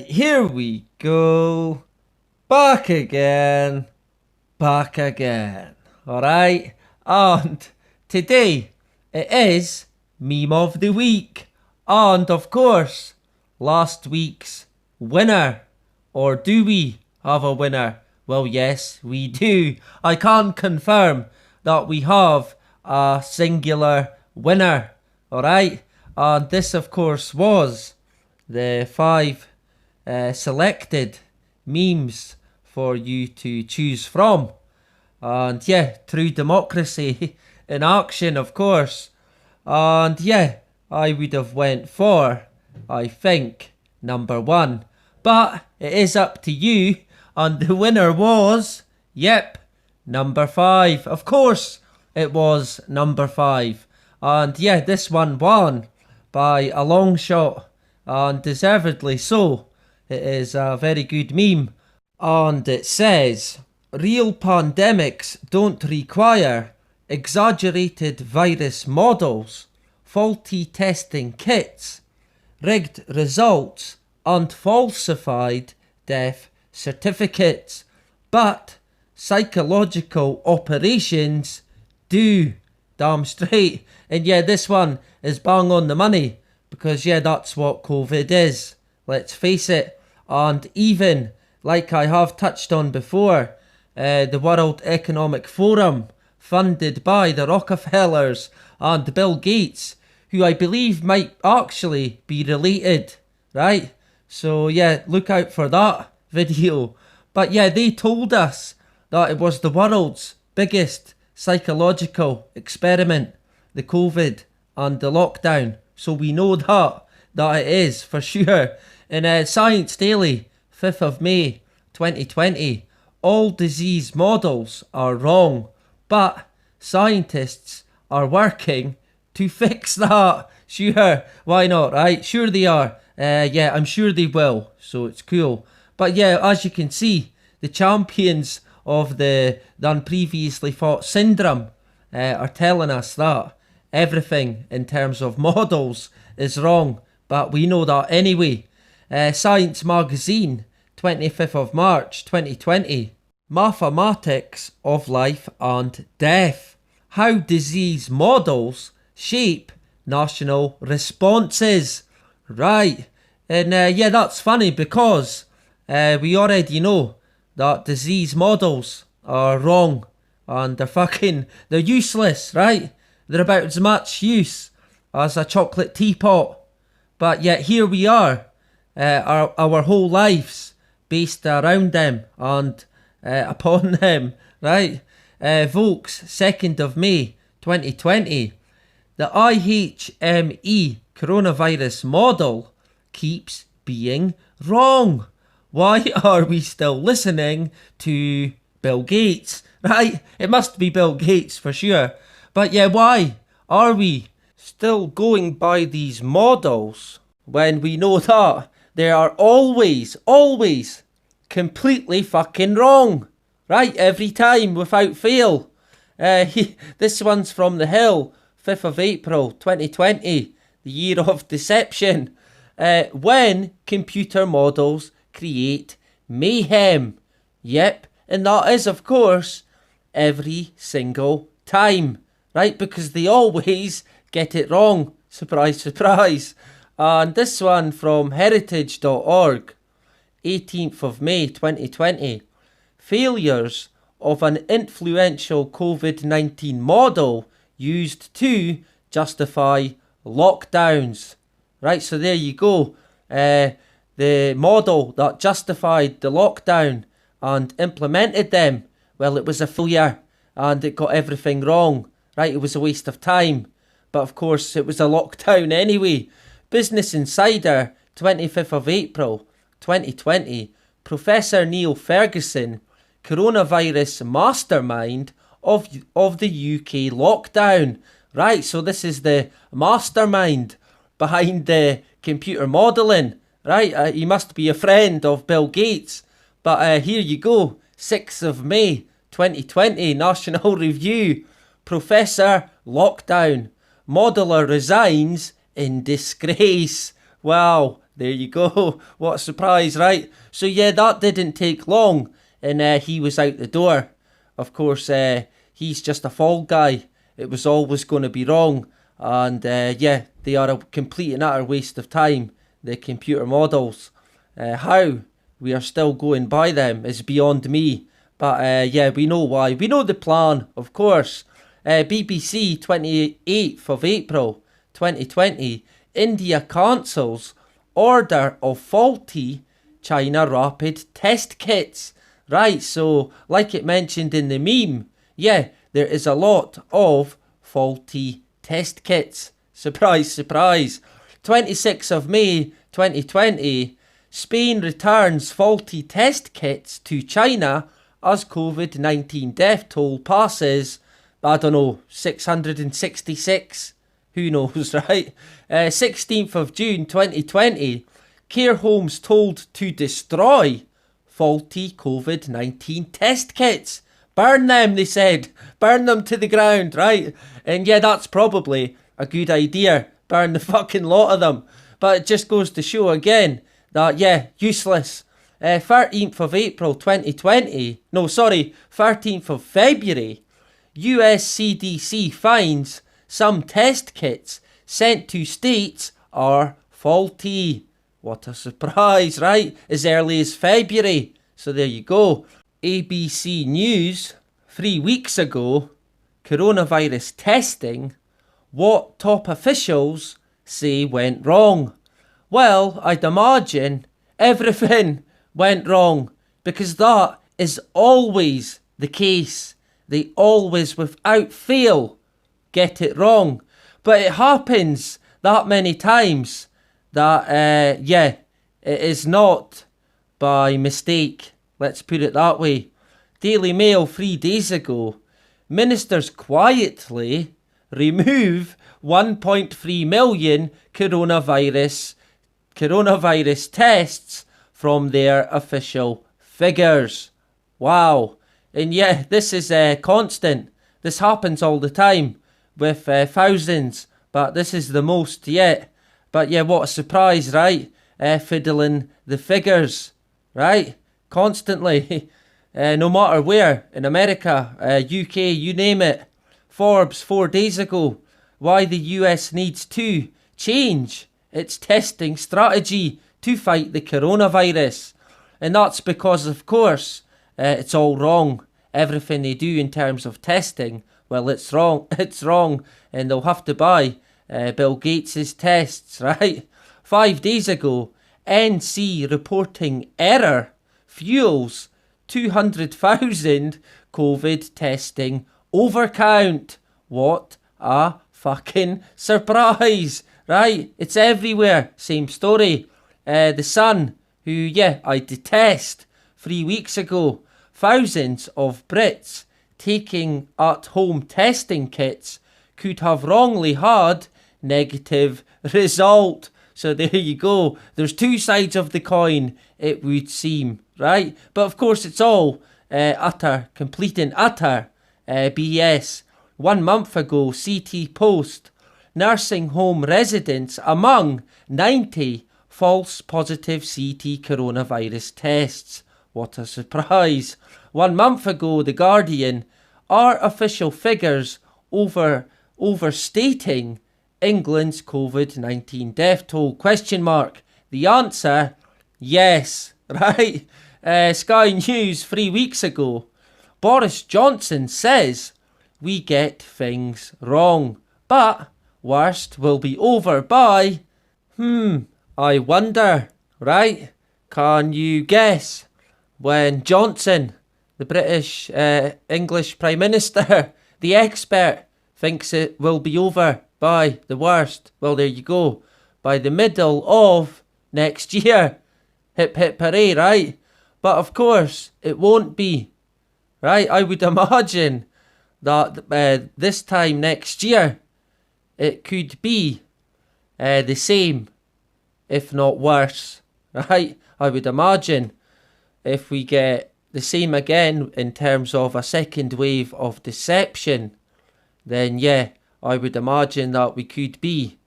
Alright, here we go. Back again. Back again. Alright, and today it is Meme of the Week. And of course, last week's winner. Or do we have a winner? Well, yes, we do. I can confirm that we have a singular winner. Alright, and this of course was the 5 selected memes for you to choose from. And yeah, true democracy in action, of course. And yeah, I would have went for, I think, number 1. But it is up to you, and the winner was, yep, number 5. Of course, it was number 5. And yeah, this one won by a long shot, and deservedly so. It is a very good meme. And it says, real pandemics don't require exaggerated virus models, faulty testing kits, rigged results, and falsified death certificates. But psychological operations do. Damn straight. And yeah, this one is bang on the money. Because yeah, that's what COVID is. Let's face it. And even, like I have touched on before, the World Economic Forum, funded by the Rockefellers and Bill Gates, who I believe might actually be related, right? So yeah, look out for that video. But yeah, they told us that it was the world's biggest psychological experiment, the COVID and the lockdown. So we know that it is for sure. In Science Daily, 5th of May 2020, all disease models are wrong, but scientists are working to fix that. Sure, why not, right? Sure they are. Yeah, I'm sure they will, so it's cool. But yeah, as you can see, the champions of the previously fought syndrome are telling us that everything in terms of models is wrong, but we know that anyway. Science Magazine, 25th of March 2020. Mathematics of Life and Death. How disease models shape national responses. Right. And yeah, that's funny because we already know that disease models are wrong and they're useless, right? They're about as much use as a chocolate teapot. But yet here we are, our whole lives based around them and upon them, right? Volks, 2nd of May 2020. The IHME coronavirus model keeps being wrong. Why are we still listening to Bill Gates, right? It must be Bill Gates for sure. But yeah, why are we still going by these models when we know that they are always completely fucking wrong, right? Every time, without fail. This one's from The Hill, 5th of April 2020, the year of deception. When computer models create mayhem. Yep, and that is of course every single time, right? Because they always get it wrong. Surprise, surprise. And this one from heritage.org, 18th of May 2020. Failures of an influential COVID-19 model used to justify lockdowns. Right, so there you go. The model that justified the lockdown and implemented them, well, it was a failure and it got everything wrong. Right, it was a waste of time. But of course, it was a lockdown anyway. Business Insider, 25th of April 2020. Professor Neil Ferguson, coronavirus mastermind of the UK lockdown. Right, so this is the mastermind behind the computer modelling. Right, he must be a friend of Bill Gates. But here you go, 6th of May 2020, National Review. Professor Lockdown. Modeler resigns in disgrace. Wow, There you go. What a surprise, right? So yeah, that didn't take long, and he was out the door. Of course, he's just a fall guy. It was always going to be wrong. And yeah, they are a complete and utter waste of time, the computer models. How we are still going by them is beyond me. But yeah, we know why. We know the plan, of course. BBC, 28th of April 2020, India cancels order of faulty China rapid test kits. Right, so like it mentioned in the meme, yeah, there is a lot of faulty test kits. Surprise, surprise. 26th of May 2020, Spain returns faulty test kits to China as COVID-19 death toll passes, I don't know, 666? Who knows, right? 16th of June 2020, care homes told to destroy faulty COVID-19 test kits. Burn them, they said. Burn them to the ground, right? And yeah, that's probably a good idea. Burn the fucking lot of them. But it just goes to show again that, yeah, useless. 13th of April 2020. No, sorry, 13th of February. US CDC finds some test kits sent to states are faulty. What a surprise, right? As early as February. So there you go. ABC News, 3 weeks ago, coronavirus testing, what top officials say went wrong. Well, I'd imagine everything went wrong, because that is always the case. They always, without fail, get it wrong. But it happens that many times that, yeah, it is not by mistake. Let's put it that way. Daily Mail 3 days ago. Ministers quietly remove 1.3 million coronavirus tests from their official figures. Wow. And yeah, this is constant. This happens all the time with thousands, but this is the most yet. But yeah, what a surprise, right? Fiddling the figures, right? Constantly, no matter where, in America, UK, you name it. Forbes 4 days ago, why the US needs to change its testing strategy to fight the coronavirus. And that's because, of course, it's all wrong. Everything they do in terms of testing, well, it's wrong. It's wrong. And they'll have to buy Bill Gates' tests, right? 5 days ago, NC reporting error fuels 200,000 COVID testing overcount. What a fucking surprise, right? It's everywhere. Same story. The Sun, who, yeah, I detest, 3 weeks ago, thousands of Brits taking at-home testing kits could have wrongly had negative result. So there you go. There's two sides of the coin, it would seem, right? But of course it's all complete and utter BS. 1 month ago, CT Post, nursing home residents among 90 false positive CT coronavirus tests. What a surprise. 1 month ago, The Guardian, are official figures overstating England's COVID-19 death toll? Question mark. The answer, yes, right? Sky News 3 weeks ago, Boris Johnson says we get things wrong, but worst will be over by, I wonder, right? Can you guess when Johnson, the British English Prime Minister, the expert, thinks it will be over by the worst? Well, there you go. By the middle of next year. Hip hip hooray, right? But of course, it won't be, right? I would imagine that this time next year, it could be the same, if not worse, right? I would imagine if we get the same again in terms of a second wave of deception, then yeah, I would imagine that we could be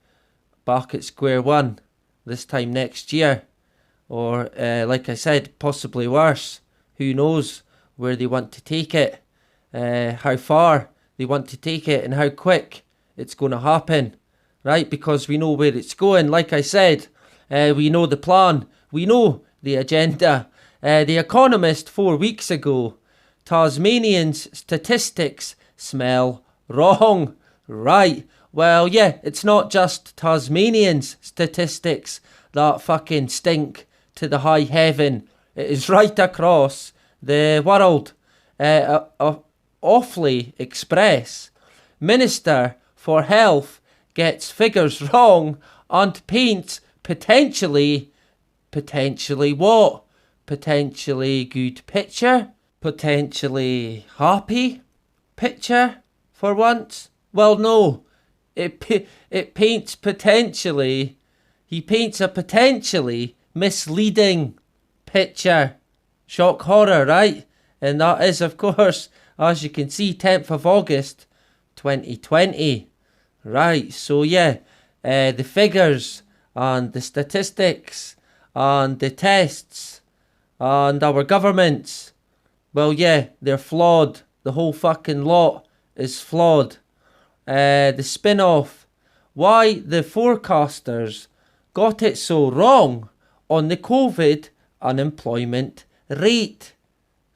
back at square one. this time next year. Or, like I said, possibly worse. Who knows where they want to take it, how far they want to take it, and how quick it's going to happen, right? Because we know where it's going. Like I said, we know the plan, we know the agenda. The Economist 4 weeks ago, Tasmanians' statistics smell wrong. Right, well, yeah, it's not just Tasmanians' statistics that fucking stink to the high heaven. It is right across the world. Awfully express. Minister for Health gets figures wrong and paints potentially what? Potentially good picture? Potentially happy picture for once? Well, no. It paints potentially. He paints a potentially misleading picture. Shock horror, right? And that is, of course, as you can see, 10th of August 2020. Right, so yeah, the figures and the statistics and the tests and our governments, well, yeah, they're flawed. The whole fucking lot is flawed. The spin-off, why the forecasters got it so wrong on the COVID unemployment rate.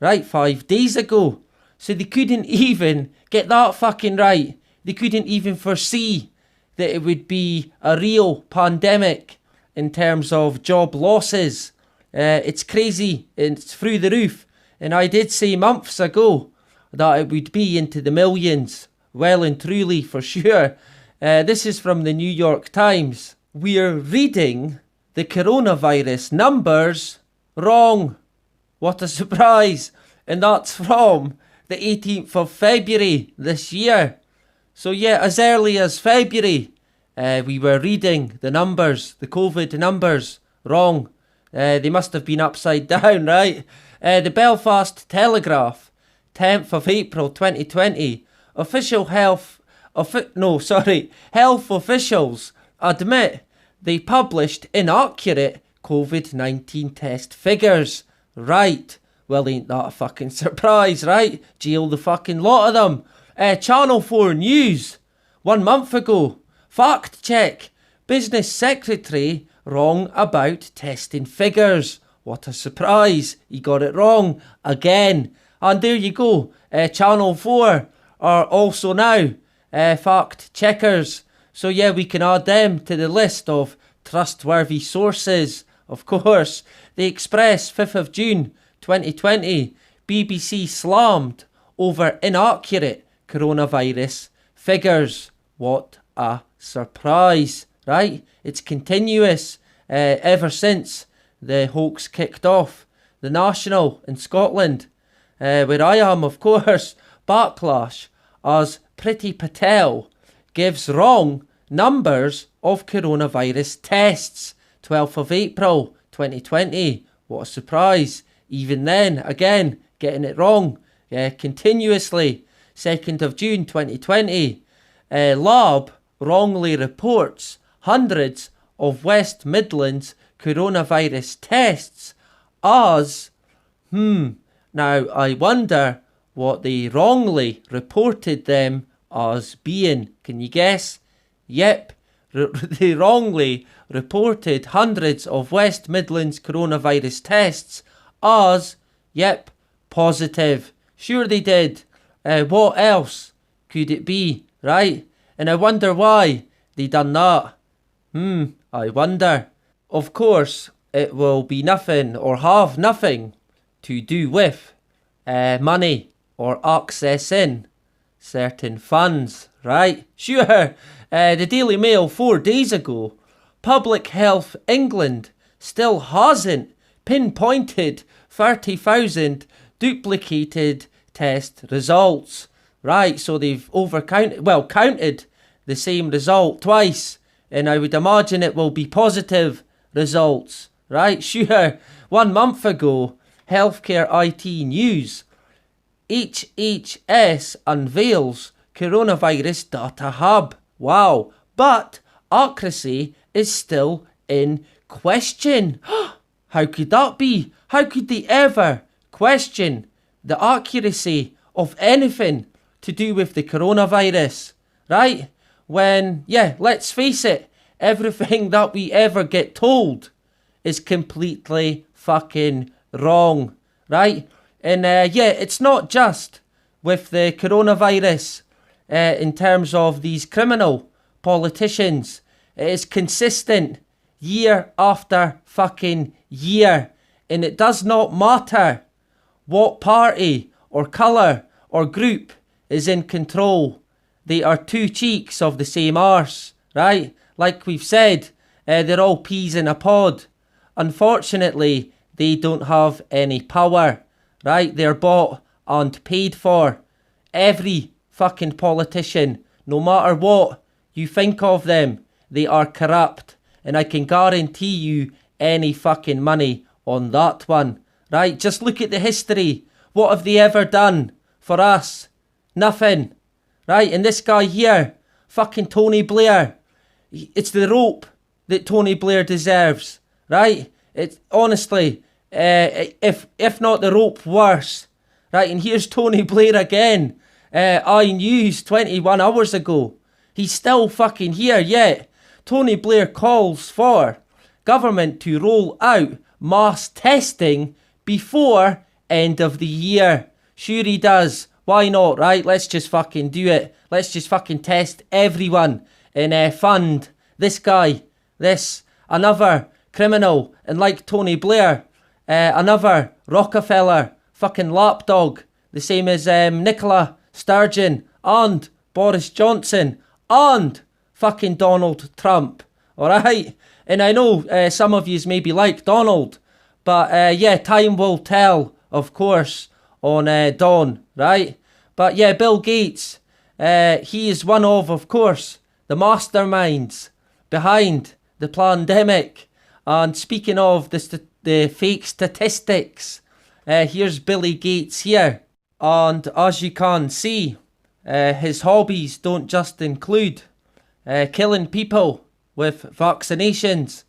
Right, 5 days ago. So they couldn't even get that fucking right. They couldn't even foresee that it would be a real pandemic in terms of job losses. It's crazy. It's through the roof. And I did say months ago that it would be into the millions. Well and truly, for sure. This is from the New York Times. We're reading the coronavirus numbers wrong. What a surprise. And that's from the 18th of February this year. So yeah, as early as February, we were reading the numbers, the COVID numbers, wrong. They must have been upside down, right? The Belfast Telegraph, 10th of April 2020. Health officials admit they published inaccurate COVID-19 test figures. Right. Well, ain't that a fucking surprise, right? Jail the fucking lot of them. Channel 4 News, 1 month ago. Fact check. Business secretary wrong about testing figures. What a surprise. He got it wrong again. And there you go. Channel 4 are also now fact checkers. So yeah, we can add them to the list of trustworthy sources. Of course. The Express, 5th of June 2020. BBC slammed over inaccurate coronavirus figures. What a surprise, right? It's continuous ever since the hoax kicked off. The National in Scotland, where I am, of course, backlash as Priti Patel gives wrong numbers of coronavirus tests. 12th of April 2020. What a surprise. Even then, again, getting it wrong continuously. 2nd of June 2020. Lab wrongly reports hundreds of West Midlands coronavirus tests as, now I wonder what they wrongly reported them as being. Can you guess? Yep, they wrongly reported hundreds of West Midlands coronavirus tests as, yep, positive. Sure they did. What else could it be, right? And I wonder why they done that. I wonder. Of course, it will be nothing or have nothing to do with money or accessing certain funds, right? Sure, the Daily Mail 4 days ago, Public Health England still hasn't pinpointed 30,000 duplicated test results. Right, so they've counted the same result twice, and I would imagine it will be positive results. Right, sure. 1 month ago, Healthcare IT News, HHS unveils coronavirus data hub. Wow, but accuracy is still in question. How could that be? How could they ever question the accuracy of anything to do with the coronavirus, right? When, yeah, let's face it, everything that we ever get told is completely fucking wrong, right? And yeah, it's not just with the coronavirus in terms of these criminal politicians. It is consistent year after fucking year. And it does not matter what party or colour or group is in control. They are two cheeks of the same arse, right? Like we've said, they're all peas in a pod. Unfortunately, they don't have any power, right? They're bought and paid for. Every fucking politician, no matter what you think of them, they are corrupt. And I can guarantee you any fucking money on that one, right? Just look at the history. What have they ever done for us? Nothing, right? And this guy here, fucking Tony Blair, it's the rope that Tony Blair deserves, right? It's honestly, if not the rope, worse, right? And here's Tony Blair again. News 21 hours ago. He's still fucking here yet. Tony Blair calls for government to roll out mass testing before end of the year. Sure he does. Why not, right? Let's just fucking do it. Let's just fucking test everyone and fund this guy, another criminal, and like Tony Blair, another Rockefeller fucking lapdog, the same as Nicola Sturgeon and Boris Johnson and fucking Donald Trump, alright? And I know some of yous maybe like Donald, but yeah, time will tell, of course, on Don, right? But yeah, Bill Gates, he is one of course, the masterminds behind the pandemic. And speaking of the fake statistics, here's Billy Gates here. And as you can see, his hobbies don't just include killing people with vaccinations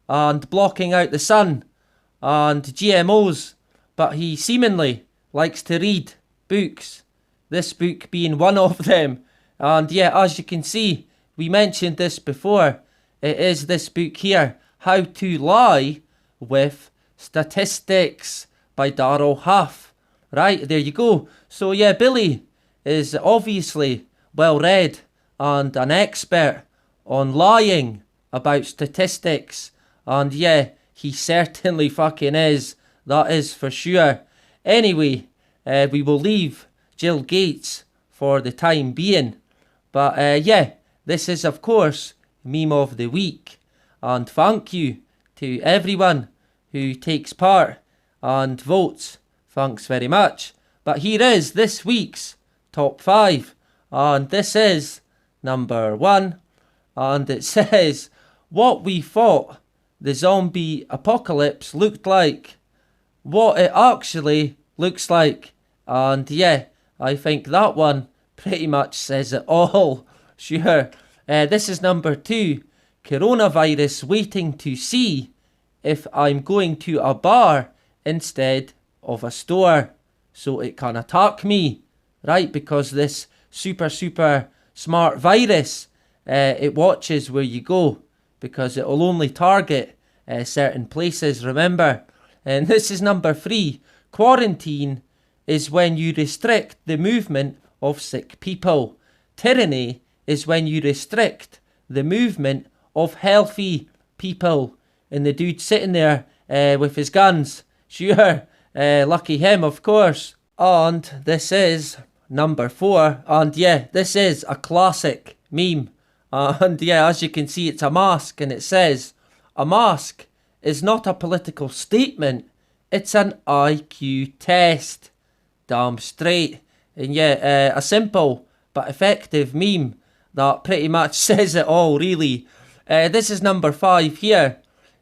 and blocking out the sun and GMOs, but he seemingly likes to read books, this book being one of them. And yeah, as you can see, we mentioned this before, it is this book here, How to Lie with Statistics by Darrell Huff. Right, there you go. So yeah, Billy is obviously well read and an expert on lying about statistics. And yeah, he certainly fucking is. That is for sure. Anyway, we will leave Jill Gates for the time being. But yeah, this is of course Meme of the Week. And thank you to everyone who takes part and votes. Thanks very much. But here is this week's top 5. And this is number 1. And it says, what we thought the zombie apocalypse looked like. What it actually looks like. And yeah, I think that one pretty much says it all. Sure. This is number 2. Coronavirus waiting to see if I'm going to a bar instead of a store so it can attack me, right? Because this super smart virus, it watches where you go because it will only target certain places, remember. And this is number 3. Quarantine is when you restrict the movement of sick people. Tyranny is when you restrict the movement of healthy people. And the dude sitting there with his guns. Sure, lucky him, of course. And this is number 4. And yeah, this is a classic meme. And yeah, as you can see, it's a mask. And it says, a mask is not a political statement. It's an IQ test. Damn straight. And yeah, a simple but effective meme that pretty much says it all, really. This is number 5 here.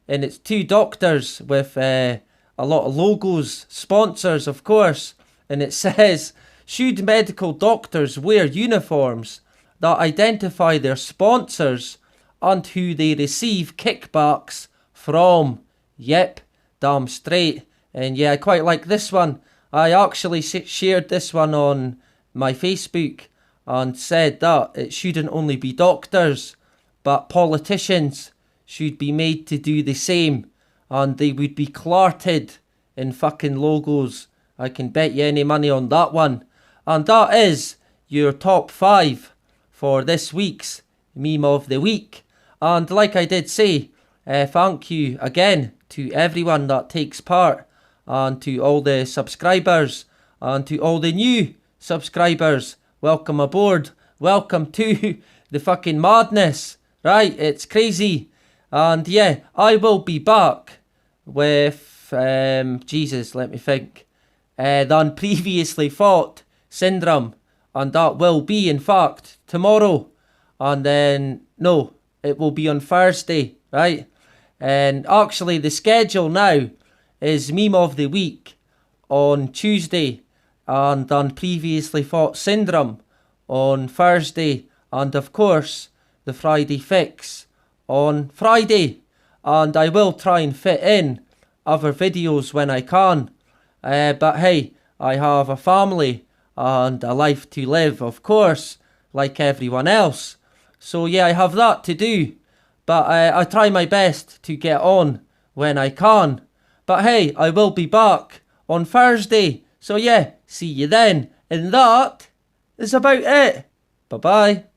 And it's 2 doctors with a lot of logos, sponsors, of course. And it says, should medical doctors wear uniforms that identify their sponsors and who they receive kickbacks from. Yep, damn straight. And yeah, I quite like this one. I actually shared this one on my Facebook and said that it shouldn't only be doctors, but politicians should be made to do the same, and they would be clarted in fucking logos. I can bet you any money on that one. And that is your top 5 for this week's Meme of the Week. And like I did say, thank you again to everyone that takes part, and to all the subscribers, and to all the new subscribers. Welcome aboard. Welcome to the fucking madness. Right, it's crazy. And yeah, I will be back with, Jesus, let me think, the unpreviously fought syndrome. And that will be, in fact, tomorrow. And then, no, it will be on Thursday, right? And actually, the schedule now is Meme of the Week on Tuesday, and previously fought syndrome on Thursday, and of course the Friday fix on Friday. And I will try and fit in other videos when I can, but hey, I have a family and a life to live, of course, like everyone else. So yeah, I have that to do, but I try my best to get on when I can. But hey, I will be back on Thursday. So yeah, see you then. And that is about it. Bye bye.